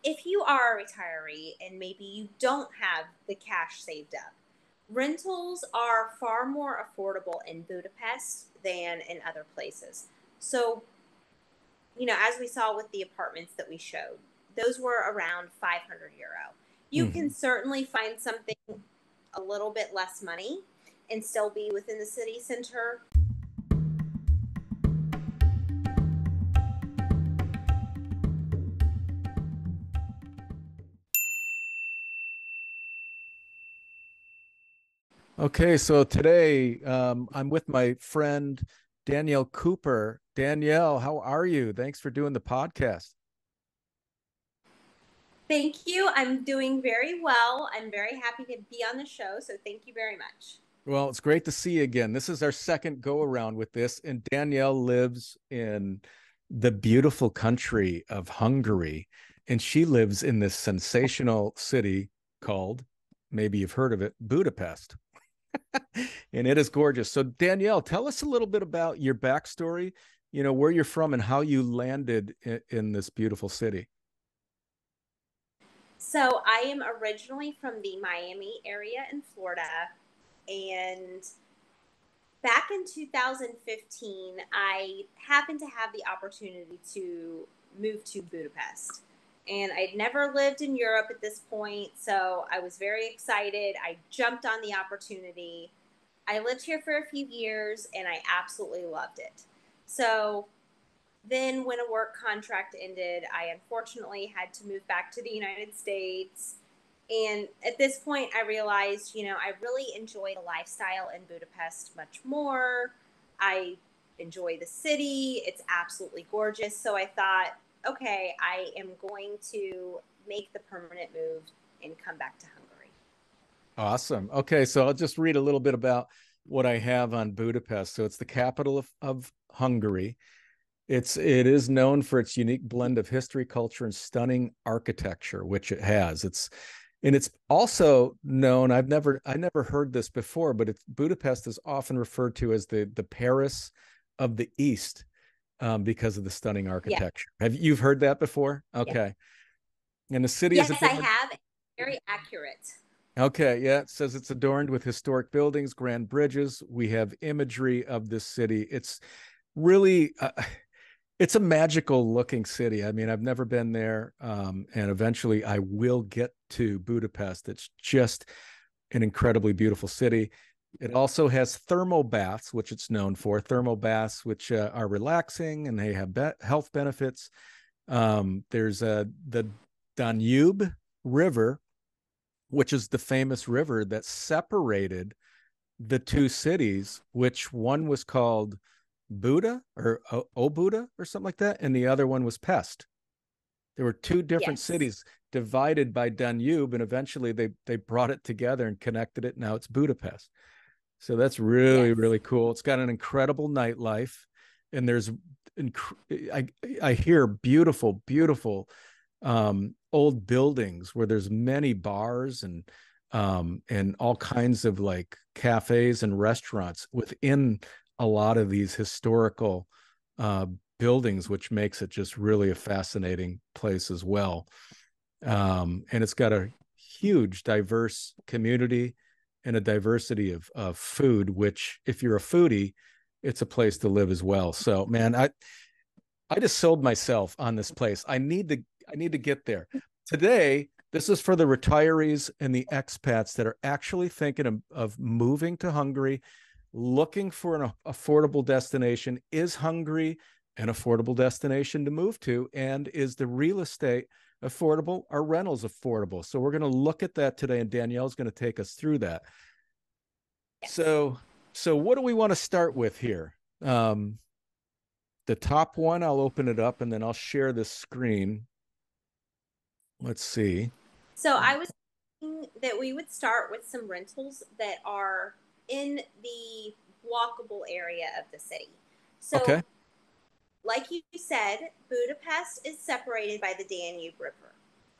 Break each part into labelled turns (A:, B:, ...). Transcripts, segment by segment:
A: if you are a retiree and maybe you don't have the cash saved up, rentals are far more affordable in Budapest than in other places. So, as we saw with the apartments that we showed, those were around €500. You can
B: Mhm.
A: certainly find something a little bit less money and still be within the city center.
B: Okay, so today I'm with my friend Danielle Cooper. Danielle, how are you? Thanks for doing the podcast.
A: Thank you. I'm doing very well. I'm very happy to be on the show. So thank you very much.
B: Well, it's great to see you again. This is our second go around with this, and Danielle lives in the beautiful country of Hungary, and she lives in this sensational city called, maybe you've heard of it, Budapest. And it is gorgeous. So, Danielle, tell us a little bit about your backstory, where you're from and how you landed in this beautiful city.
A: So I am originally from the Miami area in Florida. And back in 2015, I happened to have the opportunity to move to Budapest. And I'd never lived in Europe at this point, so I was very excited. I jumped on the opportunity. I lived here for a few years and I absolutely loved it. So then, when a work contract ended, I unfortunately had to move back to the United States. And at this point, I realized, I really enjoy the lifestyle in Budapest much more. I enjoy the city, it's absolutely gorgeous. So I thought, okay, I am going to make the permanent move and come back to Hungary.
B: Awesome. Okay, so I'll just read a little bit about what I have on Budapest. So it's the capital of Hungary. It is known for its unique blend of history, culture, and stunning architecture, which it has. It's also known. I never heard this before, but Budapest is often referred to as the Paris of the East, because of the stunning
A: Yeah.
B: architecture. You've heard that before?
A: Yes.
B: Okay. And the city is
A: Yes, I
B: adorned.
A: have. Very accurate.
B: Okay, yeah, it says it's adorned with historic buildings, grand bridges. We have imagery of this city. It's really it's a magical looking city. I mean, I've never been there, and eventually I will get to Budapest. It's just an incredibly beautiful city. It also has thermal baths, which it's known for. Thermal baths, which are relaxing and they have health benefits. There's the Danube River, which is the famous river that separated the two cities, which one was called Buda or Obuda or something like that, and the other one was Pest. There were two different
A: Yes.
B: cities divided by Danube, and eventually they brought it together and connected it. Now it's Budapest. So that's really,
A: Yes.
B: really cool. It's got an incredible nightlife, and I hear beautiful, beautiful old buildings where there's many bars and all kinds of like cafes and restaurants within a lot of these historical uh, buildings, which makes it just really a fascinating place as well. And it's got a huge, diverse community and a diversity of food, which, if you're a foodie, it's a place to live as well. So, man, I just sold myself on this place. I need to get there. Today, this is for the retirees and the expats that are actually thinking of moving to Hungary, looking for an affordable destination. Is Hungary an affordable destination to move to? And is the real estate affordable? Are rentals affordable? So we're going to look at that today, and Danielle's going to take us through that.
A: Yes.
B: So what do we want to start with here? The top one, I'll open it up and then I'll share this screen. Let's see.
A: So I was thinking that we would start with some rentals that are in the walkable area of the city.
B: Okay.
A: So, like you said, Budapest is separated by the Danube River.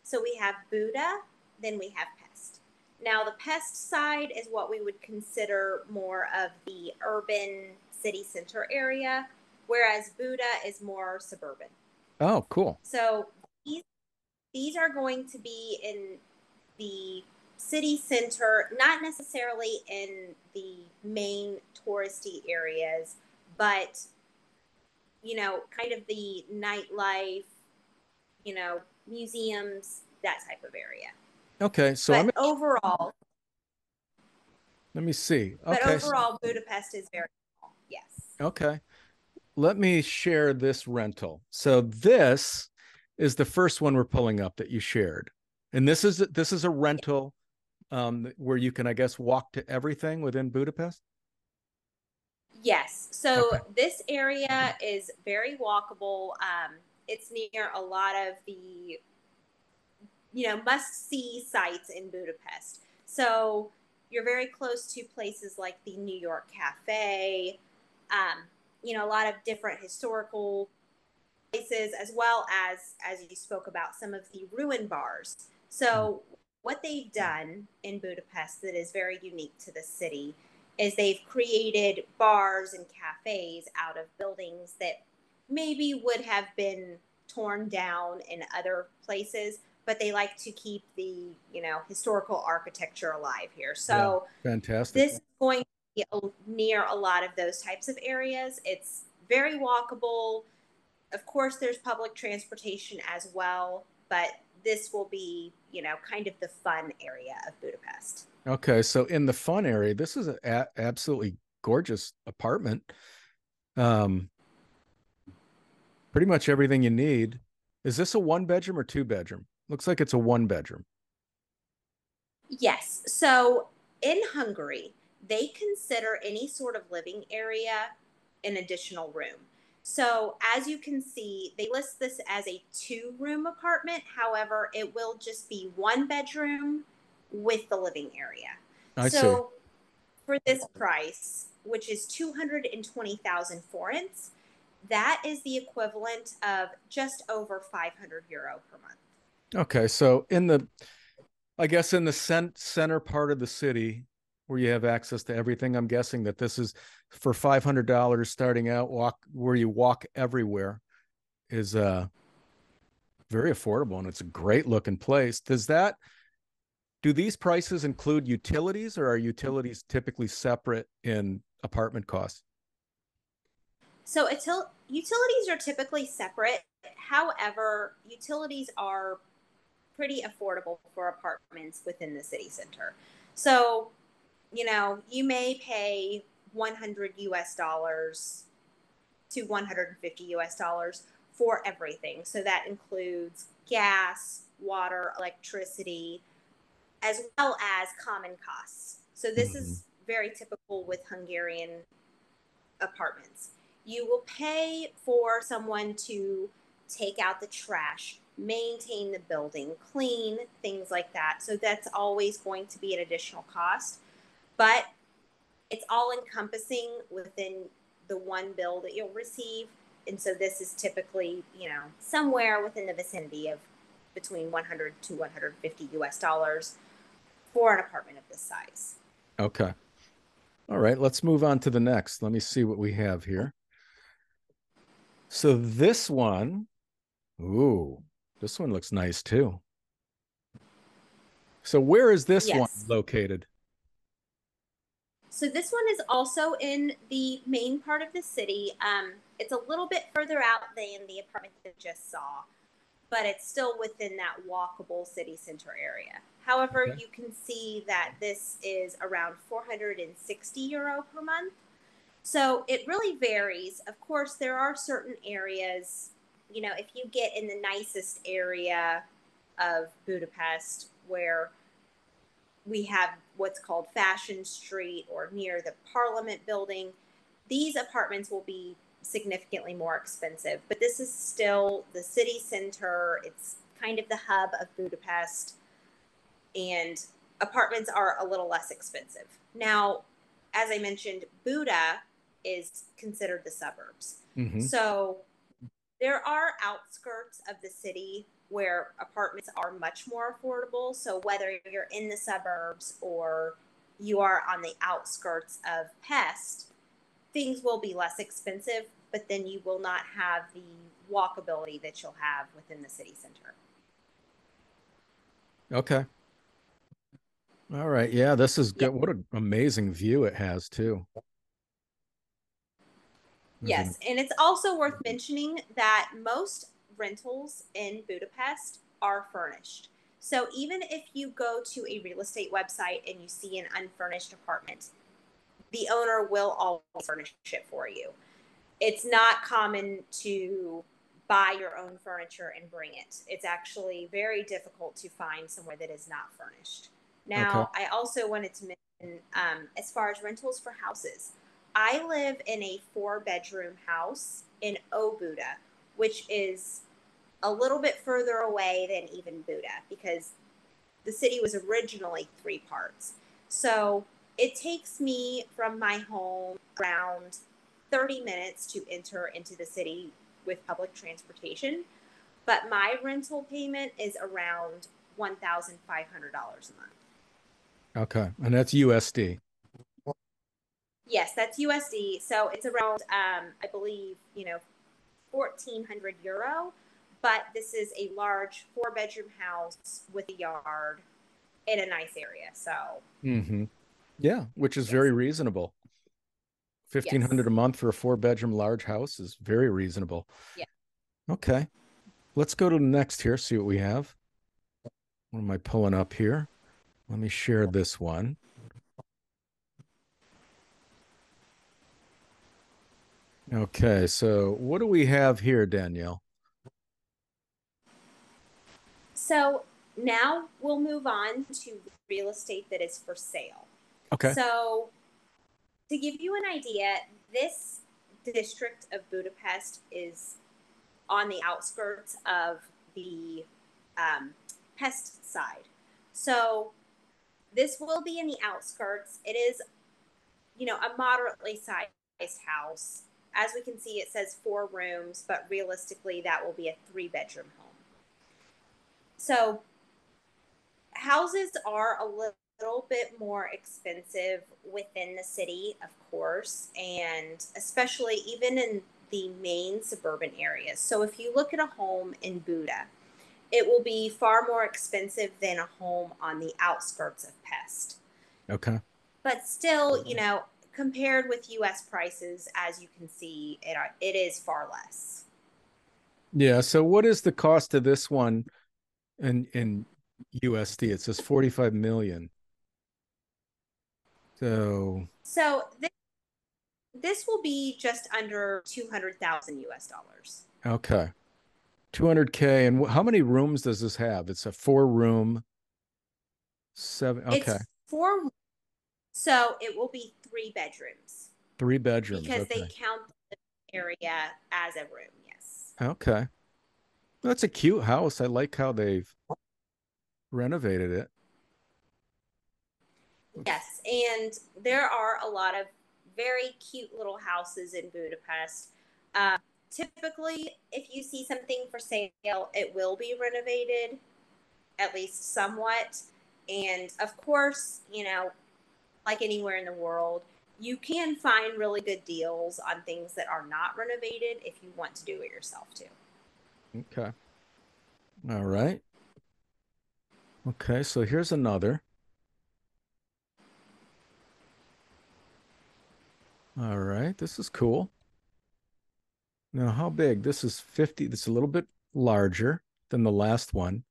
A: So we have Buda, then we have Pest. Now, the Pest side is what we would consider more of the urban city center area, whereas Buda is more suburban.
B: Oh, cool.
A: So these these are going to be in the city center, not necessarily in the main touristy areas, but, you know, kind of the nightlife, you know, museums, that type of area.
B: Okay, so
A: but overall,
B: let me see.
A: but
B: Okay.
A: overall, Budapest is very small. Yes.
B: Okay. Let me share this rental. So this is the first one we're pulling up that you shared. And this is a rental where you can, I guess, walk to everything within Budapest.
A: Yes. So
B: Okay.
A: this area is very walkable. It's near a lot of the, you know, must-see sites in Budapest. So you're very close to places like the New York Cafe, you know, a lot of different historical places, as well as you spoke about, some of the ruin bars. So what they've done in Budapest that is very unique to the city is they've created bars and cafes out of buildings that maybe would have been torn down in other places, but they like to keep the, you know, historical architecture alive here. So
B: Yeah, fantastic.
A: this is going to be near a lot of those types of areas. It's very walkable. Of course, there's public transportation as well, but this will be, you know, kind of the fun area of Budapest.
B: Okay, so in the fun area, this is an absolutely gorgeous apartment. Um, Pretty much everything you need. Is this a one bedroom or two bedroom? Looks like it's a one bedroom.
A: Yes. So in Hungary, they consider any sort of living area an additional room. So as you can see, they list this as a 2-room apartment. However, it will just be 1 bedroom with the living area.
B: I see.
A: So for this price, which is 220,000 forints, that is the equivalent of just over €500 per month.
B: Okay, so I guess in the center part of the city where you have access to everything, I'm guessing that this is for $500 starting out, where you walk everywhere, is very affordable, and it's a great looking place. Do these prices include utilities, or are utilities typically separate in apartment costs?
A: So utilities are typically separate. However, utilities are pretty affordable for apartments within the city center. So, you know, you may pay 100 US dollars to 150 US dollars for everything. So that includes gas, water, electricity, as well as common costs. So this
B: Mhm.
A: is very typical with Hungarian apartments. You will pay for someone to take out the trash, maintain the building, clean, things like that. So that's always going to be an additional cost, but it's all encompassing within the one bill that you'll receive. And so this is typically, you know, somewhere within the vicinity of between 100 to 150 US dollars for an apartment of this size.
B: Okay. All right, let's move on to the next. Let me see what we have here. So this one, ooh, this one looks nice too. So where is this one
A: Yes.
B: located?
A: So this one is also in the main part of the city. It's a little bit further out than the apartment that you just saw, but it's still within that walkable city center area. However,
B: Okay.
A: you can see that this is around €460 per month. So it really varies. Of course, there are certain areas, you know, if you get in the nicest area of Budapest where we have what's called Fashion Street or near the Parliament building, these apartments will be significantly more expensive. But this is still the city center. It's kind of the hub of Budapest, and apartments are a little less expensive. Now, as I mentioned, Buda is considered the suburbs.
B: Mm-hmm.
A: So there are outskirts of the city where apartments are much more affordable. So whether you're in the suburbs or you are on the outskirts of Pest, things will be less expensive, but then you will not have the walkability that you'll have within the city center.
B: Okay. All right. Yeah, this is
A: Yeah.
B: good. What an amazing view it has too. There's an
A: Yes, and it's also worth mentioning that most rentals in Budapest are furnished. So even if you go to a real estate website and you see an unfurnished apartment, the owner will always furnish it for you. It's not common to buy your own furniture and bring it. It's actually very difficult to find somewhere that is not furnished.
B: okay.
A: Now, I also wanted to mention, as far as rentals for houses, I live in a 4-bedroom house in Buda, which is a little bit further away than even Buda because the city was originally 3 parts. So it takes me from my home around 30 minutes to enter into the city with public transportation. But my rental payment is around $1,500 a month.
B: Okay. And that's USD.
A: Yes, that's USD. So it's around, I believe, 1,400 euro. But this is a large 4-bedroom house with a yard in a nice area. So,
B: Mm-hmm. Yeah, which is very
A: yes.
B: reasonable. 1,500
A: Yes.
B: a month for a 4-bedroom large house is very reasonable.
A: Yeah.
B: Okay. Let's go to the next here, see what we have. What am I pulling up here? Let me share this one. Okay, so what do we have here, Danielle?
A: So now we'll move on to real estate that is for sale.
B: Okay.
A: So, to give you an idea, this district of Budapest is on the outskirts of the pest side. So, this will be in the outskirts. It is, a moderately sized house. As we can see, it says 4 rooms, but realistically, that will be a 3-bedroom home. So, houses are a little bit more expensive within the city, of course, and especially even in the main suburban areas. So if you look at a home in Buda, it will be far more expensive than a home on the outskirts of Pest.
B: Okay.
A: But still, compared with US prices, as you can see, it is far less.
B: Yeah, so what is the cost of this one in USD? It says 45 million. So,
A: So this will be just under 200,000 US dollars.
B: okay. 200K. And how many rooms does this have? It's a 4 room, seven. Okay.
A: It's 4, so it will be 3 bedrooms
B: 3 bedrooms.
A: because they
B: Okay.
A: count the area as a room. Yes.
B: Okay. That's a cute house. I like how they've renovated it.
A: Yes, and there are a lot of very cute little houses in Budapest. Typically, if you see something for sale, it will be renovated, at least somewhat. And of course, like anywhere in the world, you can find really good deals on things that are not renovated if you want to do it yourself too.
B: Okay. All right. Okay. So here's another. All right. This is cool. Now, how big? This is 50. This is a little bit larger than the last one.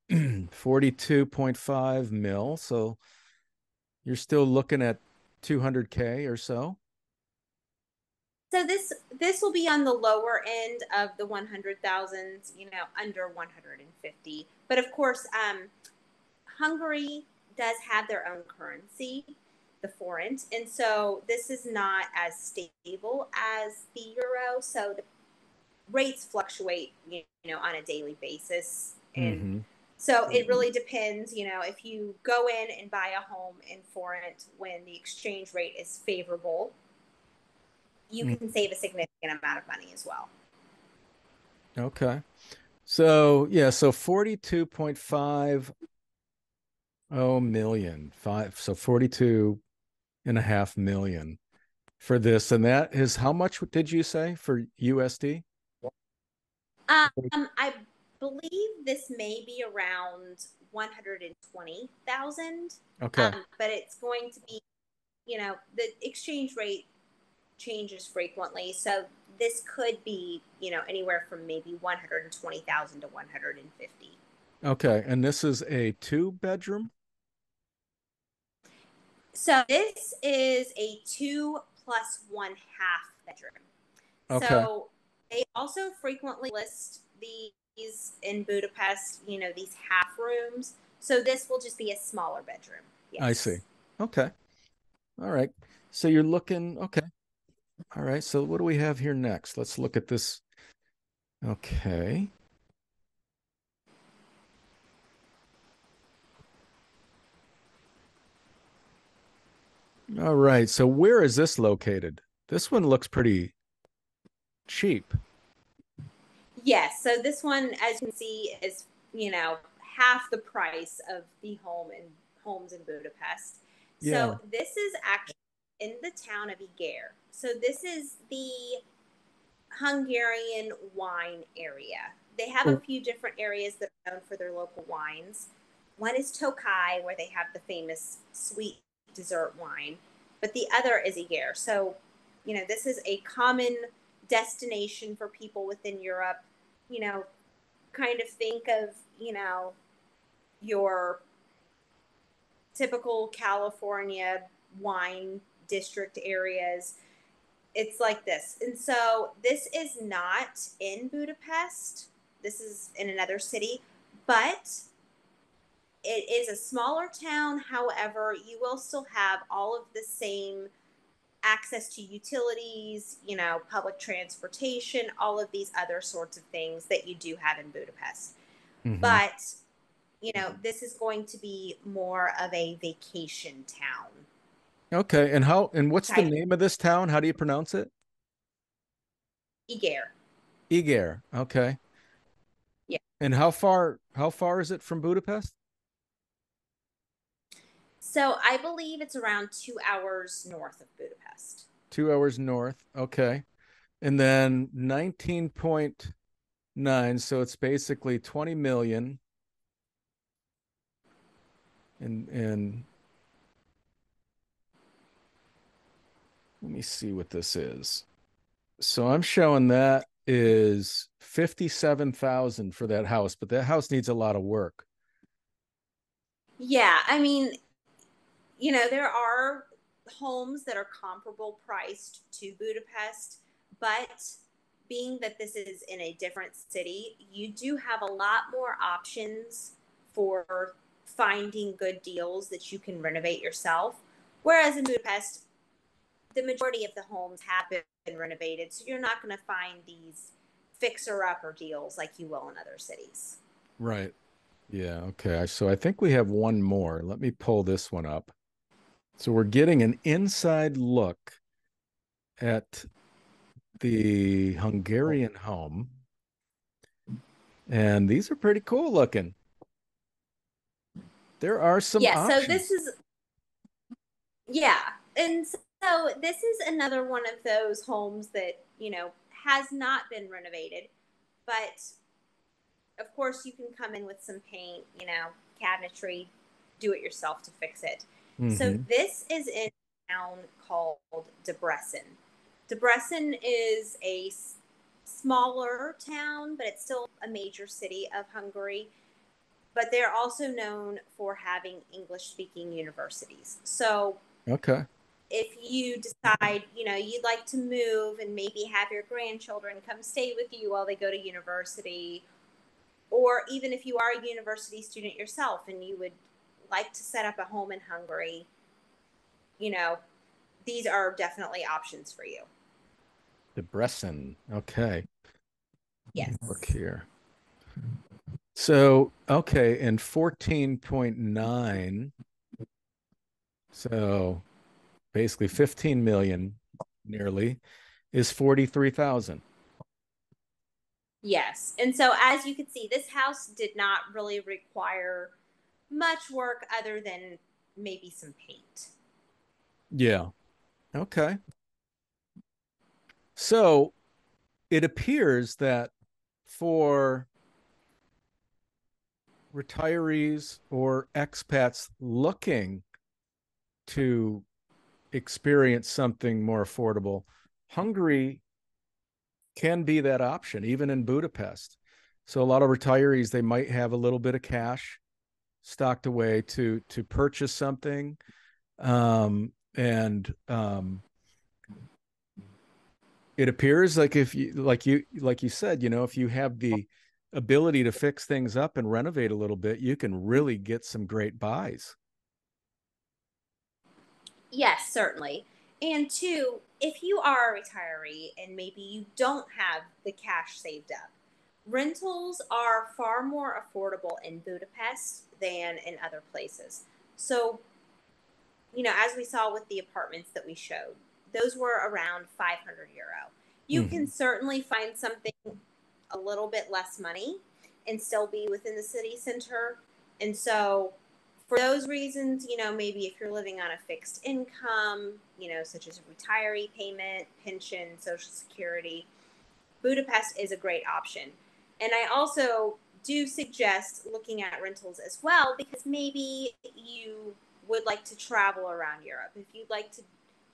B: 42.5 mil. So you're still looking at 200K or so.
A: So this will be on the lower end of the 100,000s, under 150. But of course, Hungary does have their own currency, the forint, and so this is not as stable as the euro. So the rates fluctuate, on a daily basis, and
B: Mm-hmm.
A: so it really depends. If you go in and buy a home in forint when the exchange rate is favorable, you
B: Mm,
A: can save a significant amount of money as well.
B: okay. So yeah, so 42.5 million. So 42.5 million for this. And that is how much did you say for USD?
A: I believe this may be around 120,000.
B: Okay.
A: But it's going to be, the exchange rate changes frequently. So this could be, anywhere from maybe 120,000 to 150.
B: Okay. And this is a two-bedroom?
A: So this is a 2 plus 1/2 bedroom.
B: Okay.
A: So they also frequently list these in Budapest, these half rooms. So this will just be a smaller bedroom.
B: I see.
A: Yes.
B: Okay. All right. So you're looking, okay. All right. So what do we have here next? Let's look at this. Okay. All right. So where is this located? This one looks pretty cheap.
A: Yes. So this one, as you can see, is, half the price of the homes in Budapest.
B: Yeah.
A: So this is actually in the town of Eger. So this is the Hungarian wine area. They have a
B: Oh,
A: few different areas that are known for their local wines. One is Tokai, where they have the famous sweet dessert wine, but the other is Eger. So, this is a common destination for people within Europe. You know, kind of think of, your typical California wine district areas. It's like this. And so this is not in Budapest. This is in another city, but it is a smaller town. However, you will still have all of the same access to utilities, public transportation, all of these other sorts of things that you do have in Budapest.
B: hmm.
A: But, this is going to be more of a vacation town
B: Okay. And what's the
A: type.
B: name of this town? How do you pronounce it?
A: Eger.
B: Eger. Okay.
A: Yeah.
B: And how far is it from Budapest?
A: So I believe it's around 2 hours north of Budapest.
B: 2 hours north. Okay. And then 19.9. So it's basically 20 million. And let me see what this is. So I'm showing that is 57,000 for that house, but that house needs a lot of work.
A: Yeah, I mean, there are homes that are comparable priced to Budapest, but being that this is in a different city, you do have a lot more options for finding good deals that you can renovate yourself. Whereas in Budapest, the majority of the homes have been renovated, so you're not going to find these fixer upper deals like you will in other cities.
B: Right. Yeah. Okay. So I think we have one more. Let me pull this one up. So we're getting an inside look at the Hungarian home. And these are pretty cool looking. There are some
A: Yeah, so this
B: options.
A: is, yeah. And so this is another one of those homes that, has not been renovated, but of course you can come in with some paint, cabinetry, do it yourself to fix it. So
B: Hmm.
A: this is in a town called Debrecen. Debrecen is a smaller town, but it's still a major city of Hungary. But they're also known for having English speaking universities. So
B: Okay.
A: if you decide, you'd like to move and maybe have your grandchildren come stay with you while they go to university, or even if you are a university student yourself and you would like to set up a home in Hungary, you know, these are definitely options for you.
B: Debrecen. Okay. Look
A: Yes.
B: here. So, okay, and 14.9. So basically 15 million nearly is 43,000.
A: Yes. And so, as you can see, this house did not really require much work other than maybe some paint.
B: Yeah. Okay. So it appears that for retirees or expats looking to experience something more affordable, Hungary can be that option, even in Budapest. So a lot of retirees, they might have a little bit of cash stocked away to purchase something. And it appears like if you like you said, you know, if you have the ability to fix things up and renovate a little bit, you can really get some great buys.
A: Yes, certainly. And two, if you are a retiree and maybe you don't have the cash saved up, rentals are far more affordable in Budapest than in other places. So, as we saw with the apartments that we showed, those were around €500. You can
B: Mm-hmm.
A: certainly find something a little bit less money and still be within the city center. And so, for those reasons, maybe if you're living on a fixed income, such as a retiree payment, pension, Social Security, Budapest is a great option. And I also do suggest looking at rentals as well because maybe you would like to travel around Europe. If you'd like to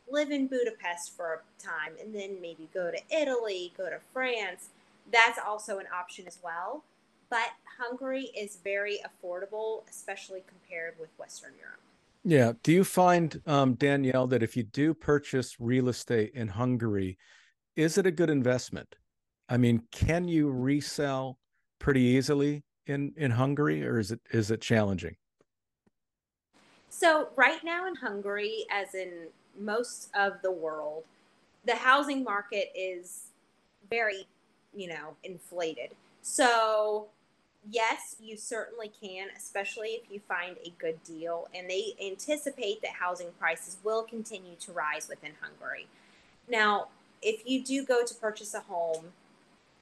A: live in Budapest for a time and then maybe go to Italy, go to France, that's also an option as well. But Hungary is very affordable, especially compared with Western Europe.
B: Yeah. Do you find, Danielle, that if you do purchase real estate in Hungary, is it a good investment? I mean, can you resell pretty easily in Hungary, or is it challenging?
A: So, right now in Hungary, as in most of the world, the housing market is very, inflated. So, yes, you certainly can, especially if you find a good deal. And they anticipate that housing prices will continue to rise within Hungary. Now, if you do go to purchase a home,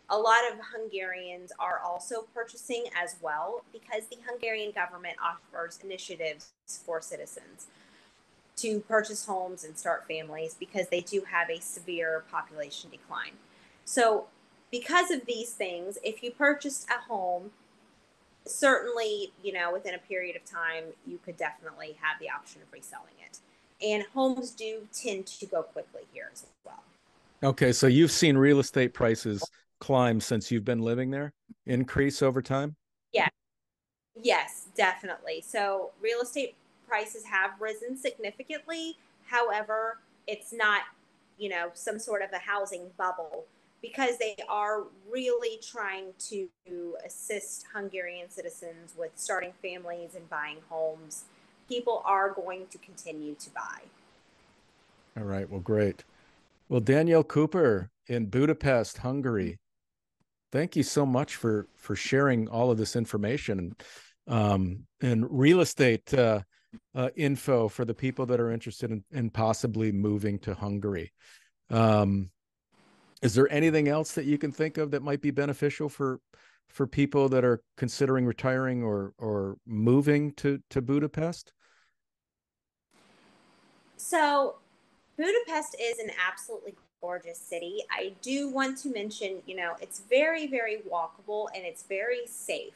A: a lot of Hungarians are also purchasing as well because the Hungarian government offers initiatives for citizens to purchase homes and start families because they do have a severe population decline. So, because of these things, if you purchased a home, certainly, within a period of time, you could definitely have the option of reselling it. And homes do tend to go quickly here as well.
B: Okay, so you've seen real estate prices climb since you've been living there, increase over time?
A: Yeah, yes, definitely. So real estate prices have risen significantly. However, it's not, some sort of a housing bubble because they are really trying to assist Hungarian citizens with starting families and buying homes. People are going to continue to buy.
B: All right, well, great. Well, Danielle Cooper in Budapest, Hungary, thank you so much for sharing all of this information and real estate info for the people that are interested in possibly moving to Hungary. Um, is there anything else that you can think of that might be beneficial for people that are considering retiring or moving to Budapest?
A: So, Budapest is an absolutely gorgeous city. I do want to mention, it's very, very walkable and it's very safe.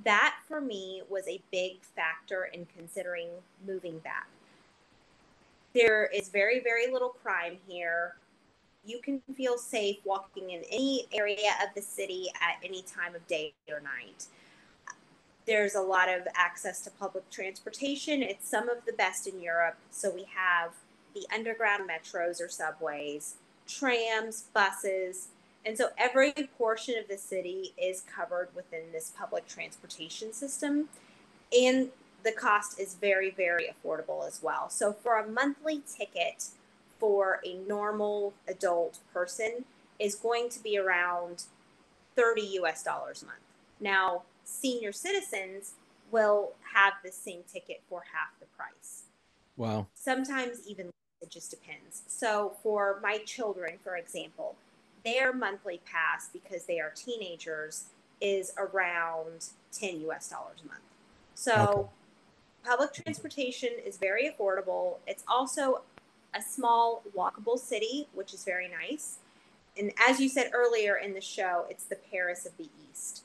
A: That for me was a big factor in considering moving back. There is very, very little crime here. You can feel safe walking in any area of the city at any time of day or night. There's a lot of access to public transportation. It's some of the best in Europe. So we have the underground metros or subways, trams, buses. And so every portion of the city is covered within this public transportation system. And the cost is very, very affordable as well. So for a monthly ticket for a normal adult person is going to be around $30 a month. Now, senior citizens will have the same ticket for half the price.
B: Wow.
A: Sometimes even it just depends. So for my children, for example, their monthly pass because they are teenagers is around $10 a month.
B: Okay.
A: So public transportation is very affordable. It's also a small walkable city, which is very nice. And as you said earlier in the show, it's the Paris of the East.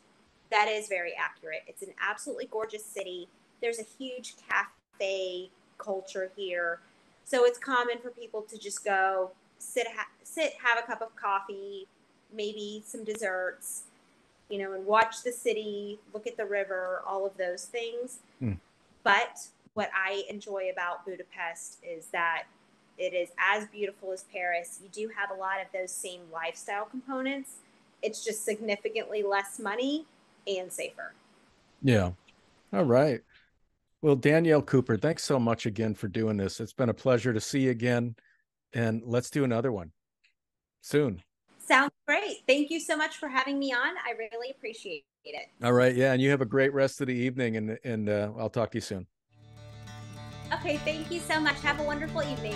A: That is very accurate. It's an absolutely gorgeous city. There's a huge cafe culture here. So it's common for people to just go sit, have a cup of coffee, maybe some desserts, and watch the city, look at the river, all of those things.
B: Mm.
A: But what I enjoy about Budapest is that it is as beautiful as Paris. You do have a lot of those same lifestyle components. It's just significantly less money and safer.
B: Yeah. All right. Well, Danielle Cooper, thanks so much again for doing this. It's been a pleasure to see you again, and let's do another one soon.
A: Sounds great. Thank you so much for having me on. I really appreciate it.
B: All right. Yeah. And you have a great rest of the evening, and I'll talk to you soon.
A: Okay, thank you so much. Have a wonderful evening.